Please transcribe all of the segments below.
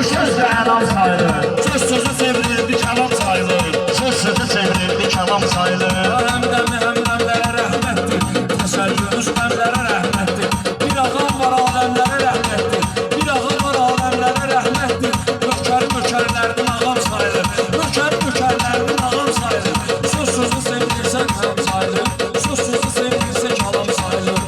sözde əlam sayılır. Söz sözə çevrildi kəlam sayılır. Söz sözə çevrildi kəlam sayılır. Həmdəmlərə rəhmətdir, təsəllünüz məmlərə rəhmətdir. Bir ağam var aləmlərə rəhmətdir, bir ağam var aləmlərə rəhmətdir. Mökərlərdən ağam sayılır, mökərlərdən ağam sayılır. Söz sözü sevgilsə kəlam sayılır, söz sözü sevgilsə kəlam sayılır.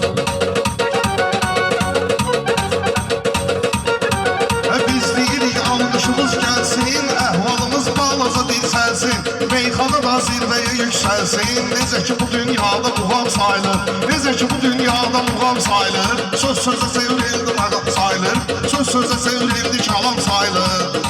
Biz deyirik almışımız gəlsin, əhvalımız balaca dilsəlsin. Meyxana da zirvəyə yüksəlsin. Necə ki bu dünyada muğam sayılır, necə ki bu dünyada muğam sayılır. Söz sözə çevrildi məqam sayılır, söz sözə çevrildi kəlam sayılır.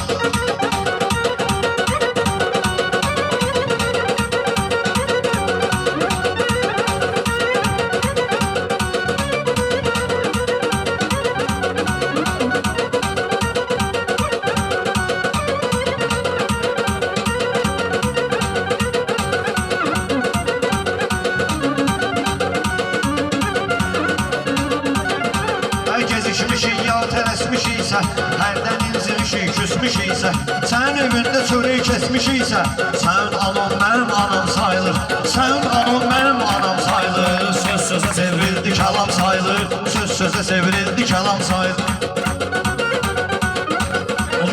Gezişmişik, yal tələsmişiksə, hərdən inzilmişik, küsmüşiksə, sənin evində çörək kesmişiksə, sənin anan mənim anam sayılır, sənin anan mənim anam sayılır. Söz sözə çevrildi kəlam sayılır, söz sözə çevrildi kəlam sayılır.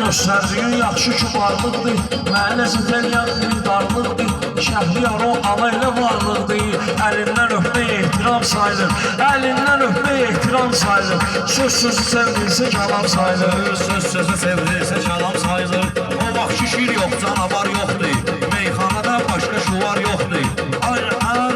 Göstərdiyin yaxşı ki varlıqdır, mənə zətəliyən darlıqdır. Şəhriyar o ana ilə varlıqdır, əlindən öpmək ehtiram sayılır, əlindən öpmək ehtiram sayılır. Söz sözü sevrilsə kəlam sayılır, Söz sözə çevrilsə kəlam sayılır. O vaxt şir yox, canavar yoxdur, meyxanada başqa şuvar yoxdur.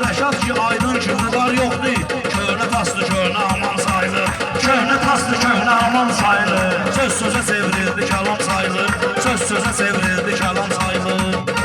Rəşad ki aydın ki müdar yoxdur, köhnə taslı köhnə aman sayılır, köhnə taslı köhnə aman sayılır. Söz sözə çevrildi kəlam sayılır, söz sözə çevrildi kəlam sayılır.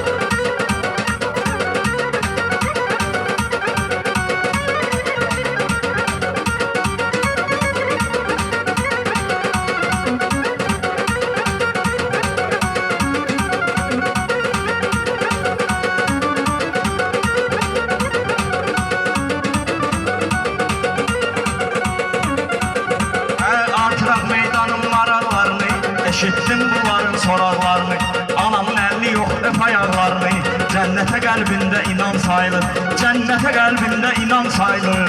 Eşitdim bunların sorarlarını, anamın əlini yox öp ayaqlarını. Cənnətə qəlbində inan sayılır, cənnətə qəlbində inan sayılır.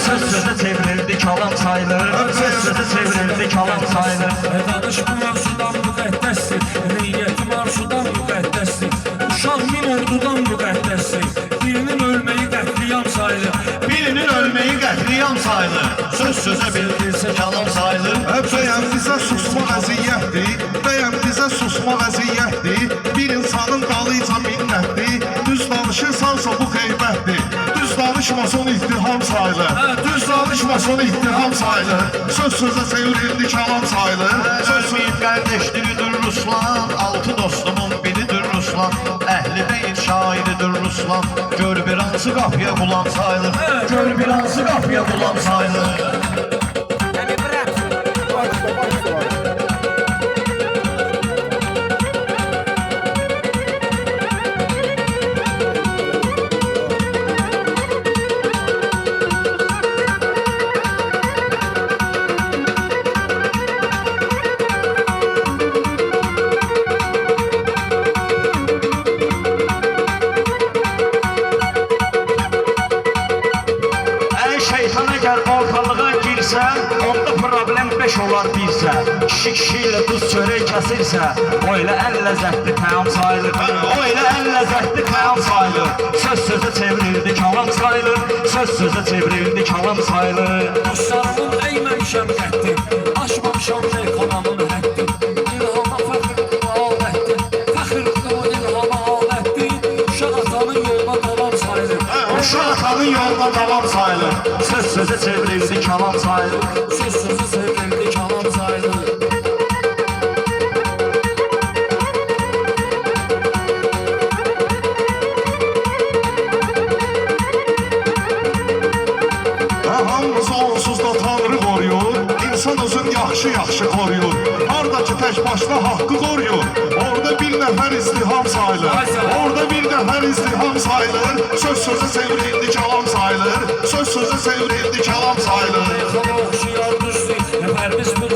Söz sözə çevrildi kəlam sayılır, söz sözə çevrildi kəlam sayılır. Danışma arzudan müqəddəsdir, niyyətim arzudan müqəddəsdir. Uşaq min ordudan müqəddəsdir, birinin ölməyi qətliyam sayılır, birinin ölməyi qətliyam sayılır. Söz sözə bildirsə kəlam sayılır. Bəyəm bizə susma əziyyətdir, bəyəm bizə susma əziyyətdir. Bir insanın dalıyca minnətdir, düz danışırsansa bu xeybətdir. Düz danışmason ittiham sayılır, düz danışmason ittiham sayılır. Söz sözə çevrildi kəlam sayılır. Söz qardeşliğidir Ruslan, altı dostumun biridir Ruslan. Əhli deyil şairidir Ruslan, gör bir hansı qapıya bulan sayılır, gör bir hansı qapıya bulan sayılır. Şeytan əgər ortalığa girsə, onda problem 5 olar birsə. Kişi ilə qız çörək kəsirsə, o ilə ən ləzzətli təam sayılır, o ilə ən ləzzətli təam sayılır. Söz sözə çevrildi kəlam sayılır, söz sözə çevrildi kəlam sayılır. Dostlarımın əyməmişəm qəddir, aşmamışam meyxanamın həddir. İlhama fəxrdir alətdir, fəxrdir o ilhama alətdir. Uşaq atanın yoluna davam sayılır, uşaq atanın yoluna davam sayılır. Söz sözə çevrildi kəlam sayılır, söz sözü sevrildi kəlam sayılır. Hamımız onsuz da Tanrı qoruyur, insan özün yaxşı qoruyur. Hardakı tək başına haqqı qoruyur, orada bir nəfər izdiham sayılır, orada bir nəfər izdiham sayılır. Söz sözə çevrildi kəlam sayılır, söz sözə çevrildi kəlam sayılır. Meyxana oxşuyar düzdür, nəfərimiz bir